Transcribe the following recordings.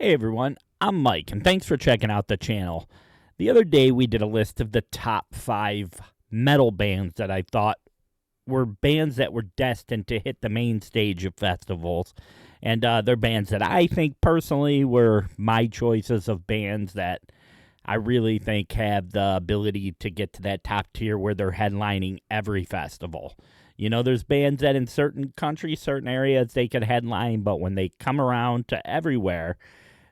Hey everyone, I'm Mike, and thanks for checking out the channel. The other day we did a list of the top 5 metal bands that I thought were bands that were destined to hit the main stage of festivals. And they're bands that I think personally were my choices of bands that I really think have the ability to get to that top tier where they're headlining every festival. You know, there's bands that in certain countries, certain areas, they could headline, but when they come around to everywhere,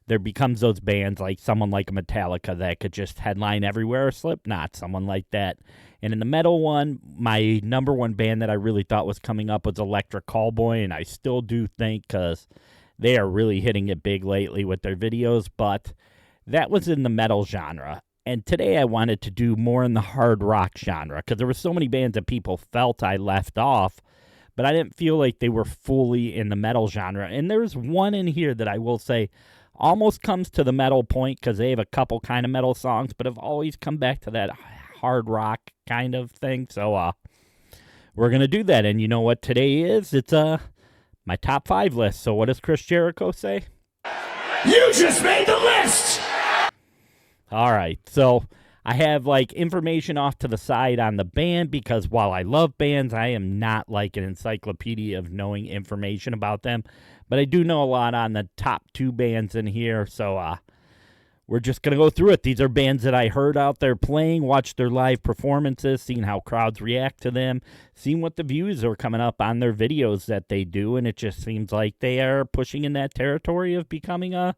there becomes those bands like someone like a Metallica that could just headline everywhere, or Slipknot, someone like that. And in the metal one, my number one band that I really thought was coming up was Electric Callboy, and I still do think because they are really hitting it big lately with their videos, but that was in the metal genre. And today I wanted to do more in the hard rock genre because there were so many bands that people felt I left off, but I didn't feel like they were fully in the metal genre. And there's one in here that I will say almost comes to the metal point because they have a couple kind of metal songs, but have always come back to that hard rock kind of thing. So we're going to do that. And you know what today is? It's my top 5 list. So what does Chris Jericho say? You just made the list! All right, so I have like information off to the side on the band because while I love bands, I am not like an encyclopedia of knowing information about them. But I do know a lot on the top 2 bands in here, so we're just going to go through it. These are bands that I heard out there playing, watched their live performances, seen how crowds react to them, seen what the views are coming up on their videos that they do, and it just seems like they are pushing in that territory of becoming a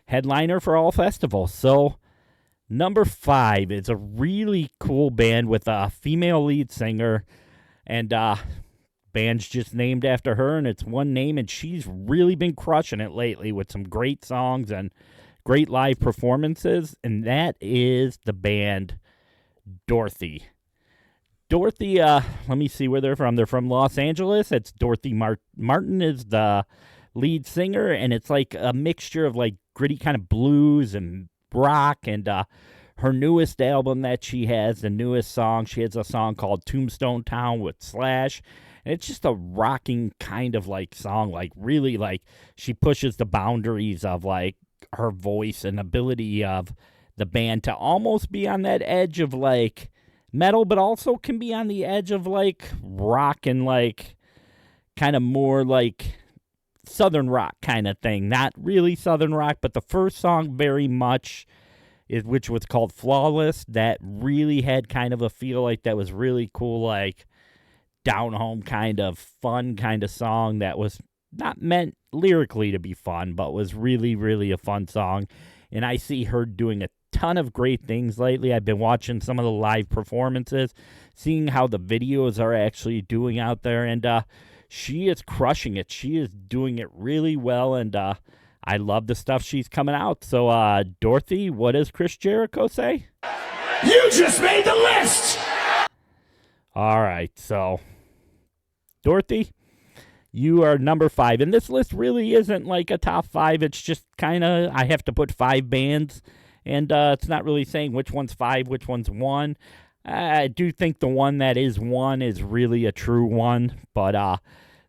headliner for all festivals. So number 5 is a really cool band with a female lead singer, and band's just named after her, and it's one name, and she's really been crushing it lately with some great songs and great live performances, and that is the band Dorothy. Dorothy, let me see where they're from. They're from Los Angeles. It's Dorothy Martin is the lead singer, and it's like a mixture of like gritty kind of blues and rock, and her newest album that she has, the newest song, she has a song called Tombstone Town with Slash, and it's just a rocking kind of like song, like really like she pushes the boundaries of like her voice and ability of the band to almost be on that edge of like metal, but also can be on the edge of like rock and like kind of more like southern rock kind of thing. Not really southern rock, but the first song very much, which was called Flawless, that really had kind of a feel like that was really cool, like down home kind of fun kind of song that was not meant lyrically to be fun, but was really, really a fun song. And I see her doing a ton of great things lately. I've been watching some of the live performances, seeing how the videos are actually doing out there, and she is crushing it. She is doing it really well, and I love the stuff she's coming out. So, Dorothy, what does Chris Jericho say? You just made the list! All right, so Dorothy, you are number 5. And this list really isn't like a top 5. It's just kind of, I have to put 5 bands, and it's not really saying which one's 5, which one's 1. I do think the one that is 1 is really a true one, but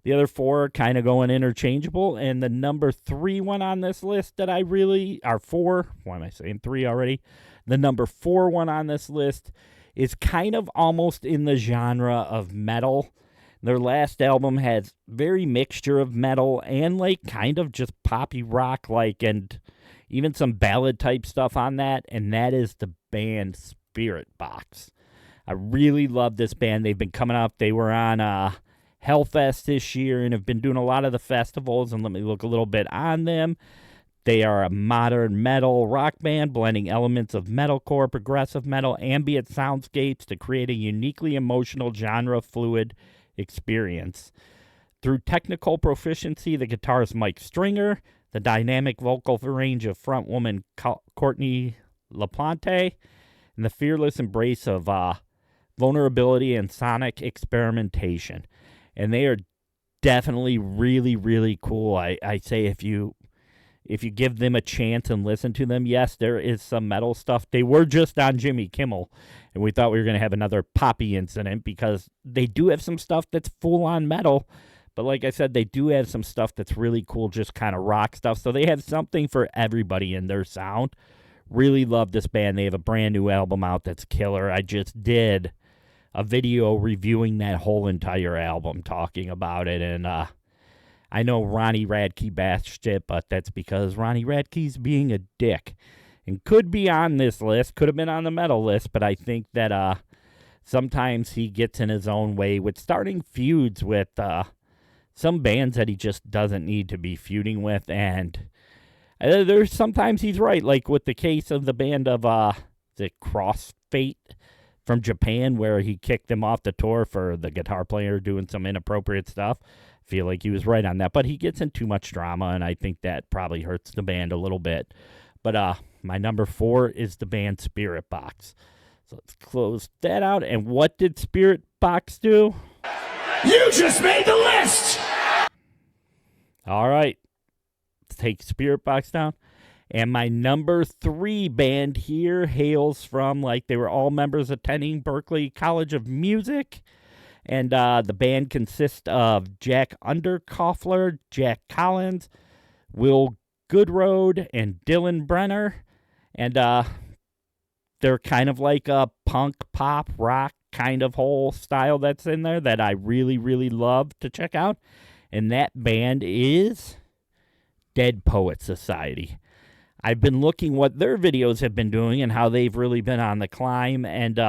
the other 4 are kind of going interchangeable. And the number 3 one on this list that I really, or 4, why am I saying 3 already? The number 4 one on this list is kind of almost in the genre of metal. Their last album has very mixture of metal and like kind of just poppy rock, like, and even some ballad type stuff on that, and that is the band Spirit Box. I really love this band. They've been coming up. They were on Hellfest this year and have been doing a lot of the festivals, and let me look a little bit on them. They are a modern metal rock band blending elements of metalcore, progressive metal, ambient soundscapes to create a uniquely emotional genre fluid experience. Through technical proficiency, the guitarist Mike Stringer, the dynamic vocal range of frontwoman Courtney LaPlante, and the fearless embrace of vulnerability and sonic experimentation. And they are definitely really, really cool. I say if you give them a chance and listen to them, yes, there is some metal stuff. They were just on Jimmy Kimmel, and we thought we were going to have another poppy incident because they do have some stuff that's full-on metal, But like I said, they do have some stuff that's really cool, just kind of rock stuff. So they have something for everybody in their sound. Really love this band. They have a brand new album out that's killer. I just did a video reviewing that whole entire album, talking about it. And I know Ronnie Radke bashed it, but that's because Ronnie Radke's being a dick. And could be on this list, could have been on the metal list, but I think that sometimes he gets in his own way with starting feuds with some bands that he just doesn't need to be feuding with. And there's sometimes he's right, like with the case of the band of the Crossfate from Japan, where he kicked them off the tour for the guitar player doing some inappropriate stuff. Feel like he was right on that, but he gets in too much drama, and I think that probably hurts the band a little bit. But my number 4 is the band Spirit Box. So let's close that out. And what did Spirit Box do? You just made the list! All right. Let's take Spirit Box down. And my number 3 band here hails from, like, they were all members attending Berklee College of Music. And the band consists of Jack Underkoffler, Jack Collins, Will Goodroad, and Dylan Brenner. And they're kind of like a punk, pop, rock kind of whole style that's in there that I really, really love to check out. And that band is Dead Poet Society. I've been looking what their videos have been doing and how they've really been on the climb. And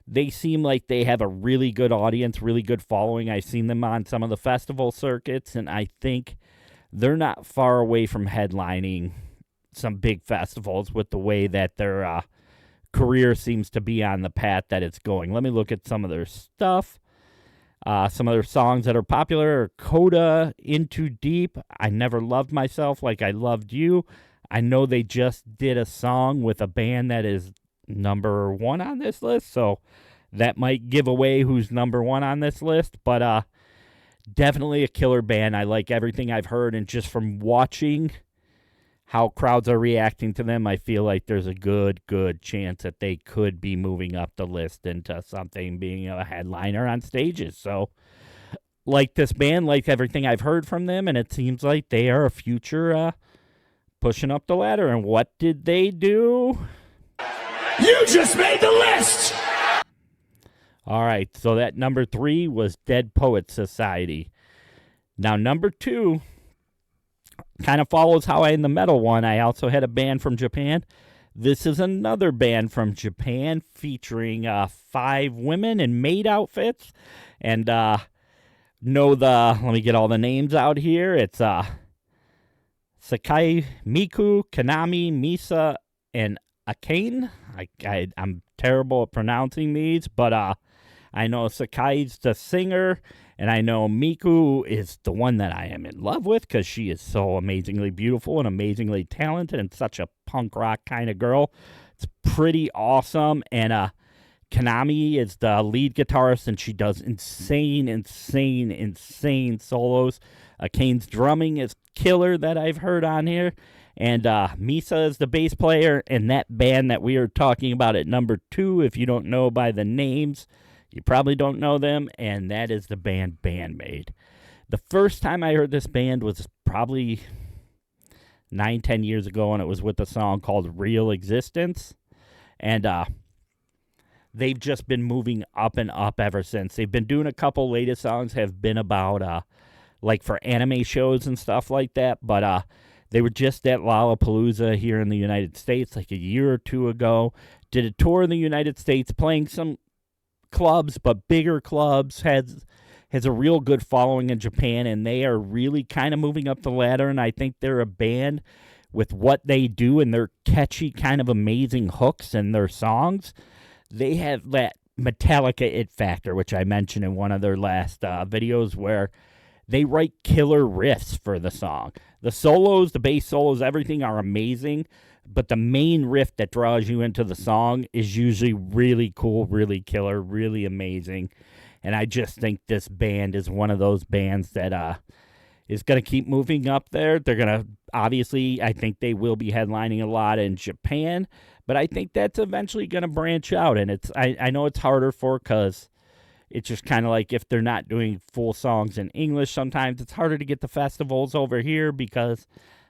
they seem like they have a really good audience, really good following. I've seen them on some of the festival circuits, and I think they're not far away from headlining some big festivals with the way that their career seems to be on the path that it's going. Let me look at some of their stuff. Some of their songs that are popular are Coda, Into Deep, I Never Loved Myself Like I Loved You. I know they just did a song with a band that is number 1 on this list, so that might give away who's number 1 on this list, but definitely a killer band. I like everything I've heard, and just from watching how crowds are reacting to them, I feel like there's a good chance that they could be moving up the list into something, being a headliner on stages. So, like this band, like everything I've heard from them, and it seems like they are a future pushing up the ladder. And what did they do? You just made the list! All right, so that number 3 was Dead Poet Society. Now, number 2 kind of follows how I in the metal one. I also had a band from Japan. This is another band from Japan featuring 5 women in maid outfits. And let me get all the names out here. It's Sakai Miku, Kanami, Misa, and Akane. I'm terrible at pronouncing these, but I know Sakai's the singer, and I know Miku is the one that I am in love with because she is so amazingly beautiful and amazingly talented and such a punk rock kind of girl. It's pretty awesome. And Kanami is the lead guitarist, and she does insane solos. Kane's drumming is killer that I've heard on here. And Misa is the bass player, and that band that we are talking about at number 2, if you don't know by the names, you probably don't know them, and that is the band Bandmaid. The first time I heard this band was probably 9-10 years ago, and it was with a song called Real Existence. And they've just been moving up and up ever since. They've been doing a couple latest songs have been about like for anime shows and stuff like that, but they were just at Lollapalooza here in the United States like a year or 2 ago. Did a tour in the United States, playing some clubs, but bigger clubs. Has a real good following in Japan, and they are really kind of moving up the ladder, and I think they're a band with what they do and their catchy kind of amazing hooks and their songs. They have that Metallica it factor, which I mentioned in one of their last videos, where they write killer riffs for the song. The solos, the bass solos, everything are amazing, but the main riff that draws you into the song is usually really cool, really killer, really amazing. And I just think this band is one of those bands that is going to keep moving up there. They're going to, obviously, I think they will be headlining a lot in Japan, but I think that's eventually going to branch out. And I know it's harder because It's just kind of like if they're not doing full songs in English, sometimes it's harder to get the festivals over here because,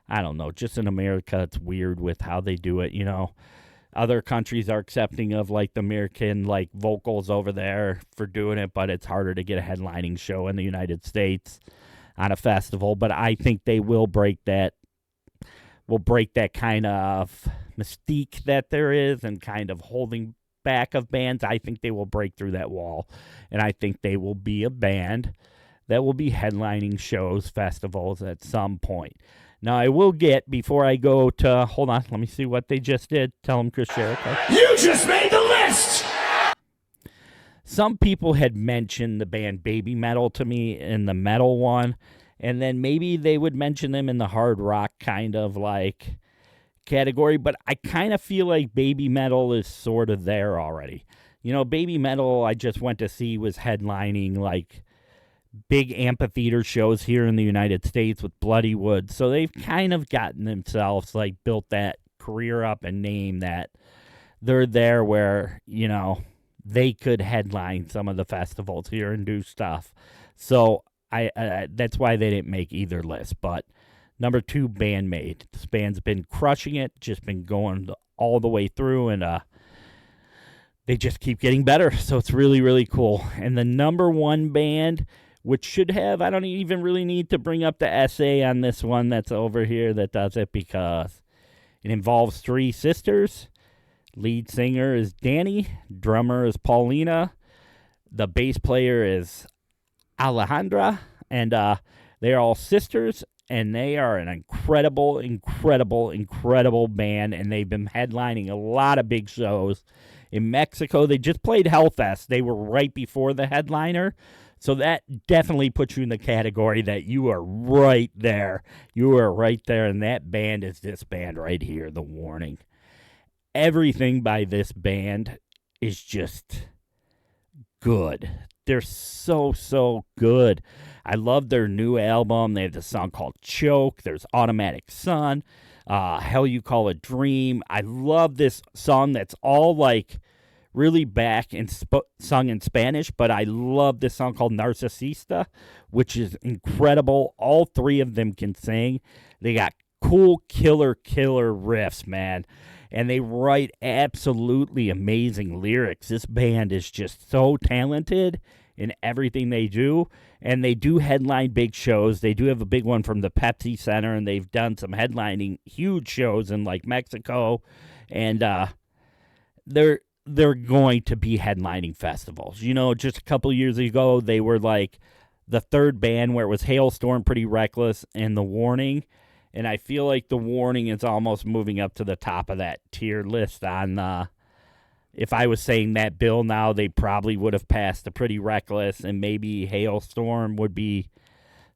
I don't know, just in America, it's weird with how they do it, Other countries are accepting of, like, the American, like, vocals over there for doing it, but it's harder to get a headlining show in the United States on a festival. But I think they will break that kind of mystique that there is and kind of holding back of bands. I think they will break through that wall, and I think they will be a band that will be headlining shows, festivals at some point. Now, I will get, before I go to, hold on, let me see what they just did. Tell them, Chris Jericho. You just made the list! Some people had mentioned the band Baby Metal to me in the metal one, and then maybe they would mention them in the hard rock kind of like category, but I kind of feel like Baby Metal is sort of there already. Baby Metal I just went to see was headlining like big amphitheater shows here in the United States with Bloody Wood, so they've kind of gotten themselves like built that career up and name that they're there where, they could headline some of the festivals here and do stuff. So that's why they didn't make either list. But number 2, Bandmate. This band's been crushing it, just been going all the way through, and they just keep getting better. So it's really, really cool. And the number 1 band, which should have, I don't even really need to bring up the essay on this one that's over here that does it, because it involves 3 sisters. Lead singer is Danny, drummer is Paulina, the bass player is Alejandra, and they are all sisters, and they are an incredible, incredible, incredible band, and they've been headlining a lot of big shows. In Mexico, they just played Hellfest. They were right before the headliner, so that definitely puts you in the category that you are right there. You are right there, and that band is this band right here, The Warning. Everything by this band is just good. They're so, so good. I love their new album. They have this song called Choke. There's Automatic Sun. Hell You Call a Dream. I love this song that's all like really back and sung in Spanish, but I love this song called Narcisista, which is incredible. All 3 of them can sing. They got cool, killer riffs, man. And they write absolutely amazing lyrics. This band is just so talented in everything they do. And they do headline big shows. They do have a big one from the Pepsi Center, and they've done some headlining huge shows in like Mexico. And they're going to be headlining festivals. Just a couple years ago, they were like the 3rd band where it was Hailstorm, Pretty Reckless, and The Warning. And I feel like The Warning is almost moving up to the top of that tier list on, if I was saying that bill now, they probably would have passed the Pretty Reckless, and maybe Hailstorm would be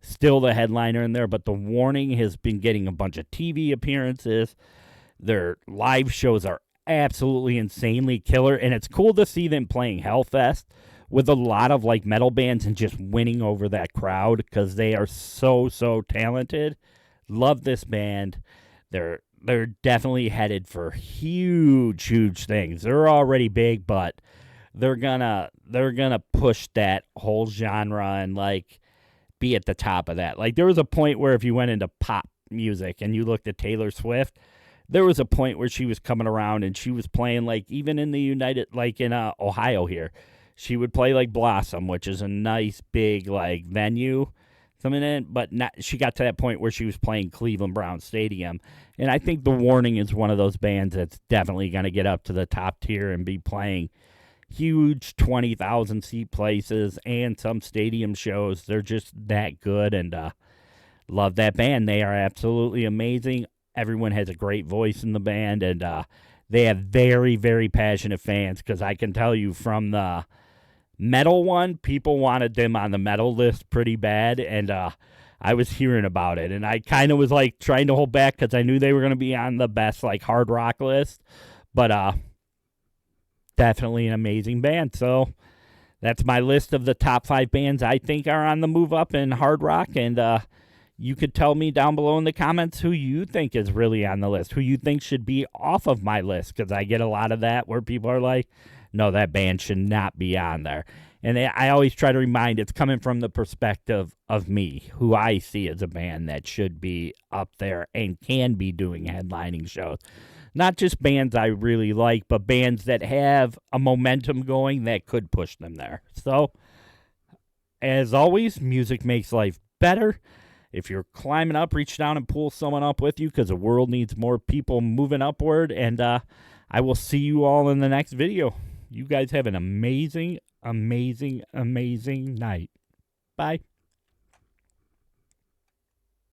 still the headliner in there. But The Warning has been getting a bunch of TV appearances. Their live shows are absolutely insanely killer, and it's cool to see them playing Hellfest with a lot of like metal bands and just winning over that crowd because they are so, so talented. Love this band. They're definitely headed for huge things. They're already big, but they're gonna push that whole genre and like be at the top of that. Like there was a point where if you went into pop music and you looked at Taylor Swift, there was a point where she was coming around and she was playing like even in the in Ohio here, she would play like Blossom, which is a nice big like venue. Something in, but she got to that point where she was playing Cleveland Brown Stadium. And I think The Warning is one of those bands that's definitely going to get up to the top tier and be playing huge 20,000 seat places and some stadium shows. They're just that good, and love that band. They are absolutely amazing. Everyone has a great voice in the band, and they have very, very passionate fans because I can tell you from the metal one, people wanted them on the metal list pretty bad, and I was hearing about it, and I kind of was like trying to hold back because I knew they were going to be on the best like hard rock list, but definitely an amazing band. So that's my list of the top 5 bands I think are on the move up in hard rock, and you could tell me down below in the comments who you think is really on the list, who you think should be off of my list, because I get a lot of that where people are like, no, that band should not be on there. And I always try to remind it's coming from the perspective of me, who I see as a band that should be up there and can be doing headlining shows. Not just bands I really like, but bands that have a momentum going that could push them there. So, as always, music makes life better. If you're climbing up, reach down and pull someone up with you, because the world needs more people moving upward. And I will see you all in the next video. You guys have an amazing, amazing, amazing night. Bye.